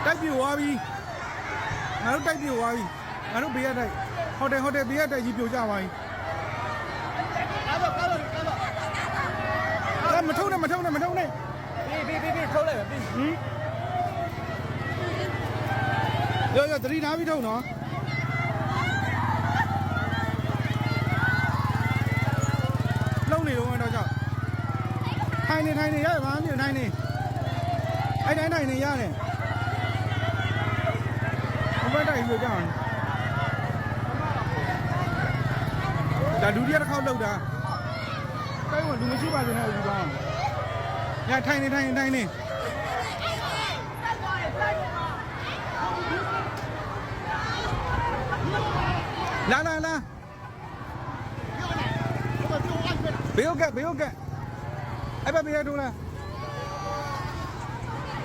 တိုက်ပြွားပြီငါတို့တိုက်ပြွားပြီငါတို့ဘေးရတိုက်ဟိုတယ်ဘေးရတိုက်ကြီးပြိုကျသွားပြီမထုံးနဲ့ပြီးထုတ်လိုက်ပါပြီးရောသတိထားပြီးထုတ်နော်လုံးနေတော့တော့ကြောက်ထိုင်နေရပါမင်းထိုင်နေအဲ့တိုင်းထိုင်နေရတယ်ဘယ်တိုင်းပြကြအောင်ဒါဒုတိယတစ်ခေါက်လောက်တာတိုင်းကလူမရှိပါစေနဲ့ဦးကောင်းညထိုင်နေလာဘေးဟုတ်ကဲ့အဲ့ဘက်ဘေးရထိုးလား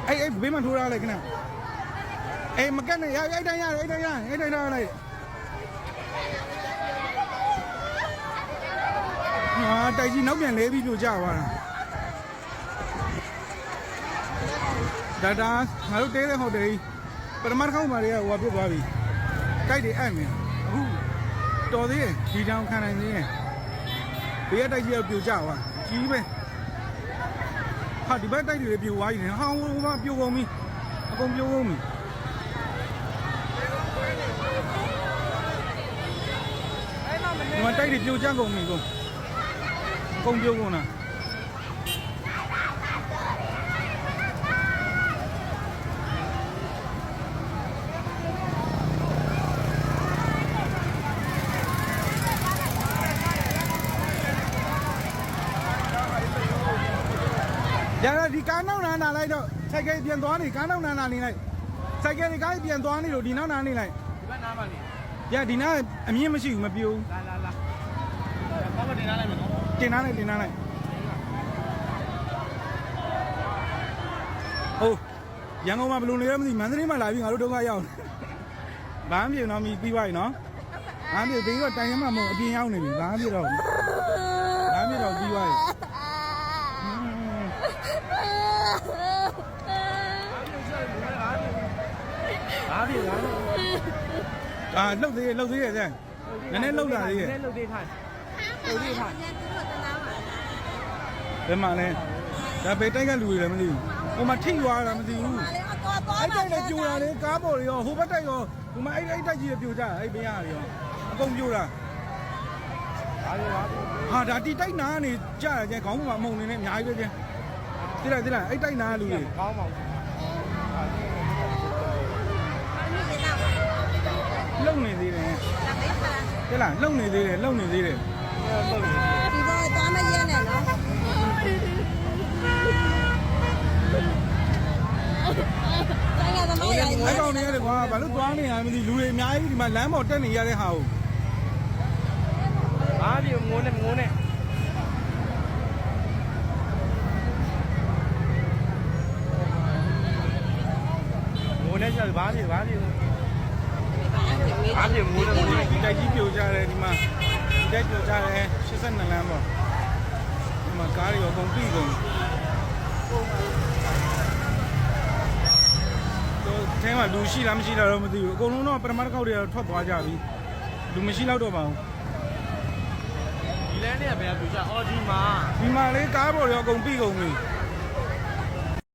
အဲ့ဘေးမှာထိုးရလိုက်ခဏအေးမကက်နဲ့ရအဲ့တိုင်းရတယ်ထားလိုက်တိုက်ကြီးနောက်ပြန်လဲပြီးပြိုကျသွားတာဒါငါတို့တဲတဲ့ဟိုတယ်ကြီးပထမတစ်ခေါက်မှာတွေကဟိုပြတ်သွားပြီတိုက်တွေအံ့မြန်အခုတော်သေးတယ်ဒီတောင်ခံနိုင်သေးတယ်ဘေးကတိုက်ကြီးကပြိုကျသွားကြီးပဲဟာဒီဘက်တိုက်တွေပြိုသွားပြီဟောင်းဟိုမှာပြိုကုန်ပြီအကုန်ပြိုကုန်ပြီဒီမှာတိုက်တွေပြိုကျကုန်ပြီကုန်ပြိုကုန်တာရဒီကားနောက်နာလိုက်တော့စိုက်ကယ်ပြန်သွားနေကားနောက်နာနေလိုက်စိုက်ကယ်ဒီကားပြန်သွားနေလို့ဒီနောက်နာနေလိုက်ဒီဘက်နားပါလေရဒီနားအမြင့်မရှိဘူးမပြိုးလာဘာမတင်နာလိုက်မနော်တင်နာလိုက်ဟုတ်ရန်ကုန်မှာဘယ်လိုနေရမသိမန္တလေးမှာလာပြီးငါတို့ဒုက္ခရောက်ဘာမှမပြေတော့မီပြီးသွားပြီနော်ဘာမှမပြေပြီးတော့တိုင်ရမှာမဟုတ်အပြင်ရောက်နေပြီဘာမှမပြေတော့ပြီးသွားပြီလှုပ်သေးရဲ့ဆန်နည်းနည်းလှုပ်လာသေးရဲ့လှုပ်သေးထိုင်ဘယ်မှာလဲဒါဘယ်တိုက်ကလူတွေလည်းမသိဘူးဟိုမှာထိသွားတာမသိဘူးအဲ့တိုက်လည်းပြိုတာလေကားပေါ်တွေရောဟိုဘက်တိုက်ရောဒီမှာအဲ့တိုက်ကြီးပြိုကြတာအဲ့ဘေးရတွေရောအကုန်ပြိုတာဟာဒါတီတိုက်နာကနေကြာတယ်ကျန်ခေါင်းပေါ်မှာအမုံနေနဲ့အများကြီးပဲကျန်တိလိုက်အဲ့တိုက်နာလူတွေခေါင်းပါလုံနေသေးတယ်ဟဲ့လားလုံနေသေးတယ်ဒီဘောသွားမရဲနဲ့နော်ဆိုင်ရသမားရိုင်းအဲ့ကောင်တွေရတယ်ကွာဘာလို့သွားနေရမသိလူတွေအများကြီးဒီမှာလမ်းပေါ်တက်နေရတဲ့ဟာကိုဘာဒီငိုးနဲ့ငိုးနဲ့ကျဘာဒီအားဖြင့်မိုးလည်းဒီတိုက်ကြီးပြိုကြတယ်ဒီမှာဒီတိုက်ပြိုကြတယ်82လမ်းပေါ့ဒီမှာကားတွေရောအကုန်ပြီးကုန်တော့အဲမှာလူရှိလားမရှိလားတော့မသိဘူးအကုန်လုံးတော့ပထမတစ်ခေါက်တွေတော့ထွက်သွားကြပြီလူမရှိတော့တော့ပါဘူးဒီလမ်းတွေကဘယ်ကပြိုကြအော်ဒီမှာလေးကားပေါ်ရောအကုန်ပြီးကုန်ပြီ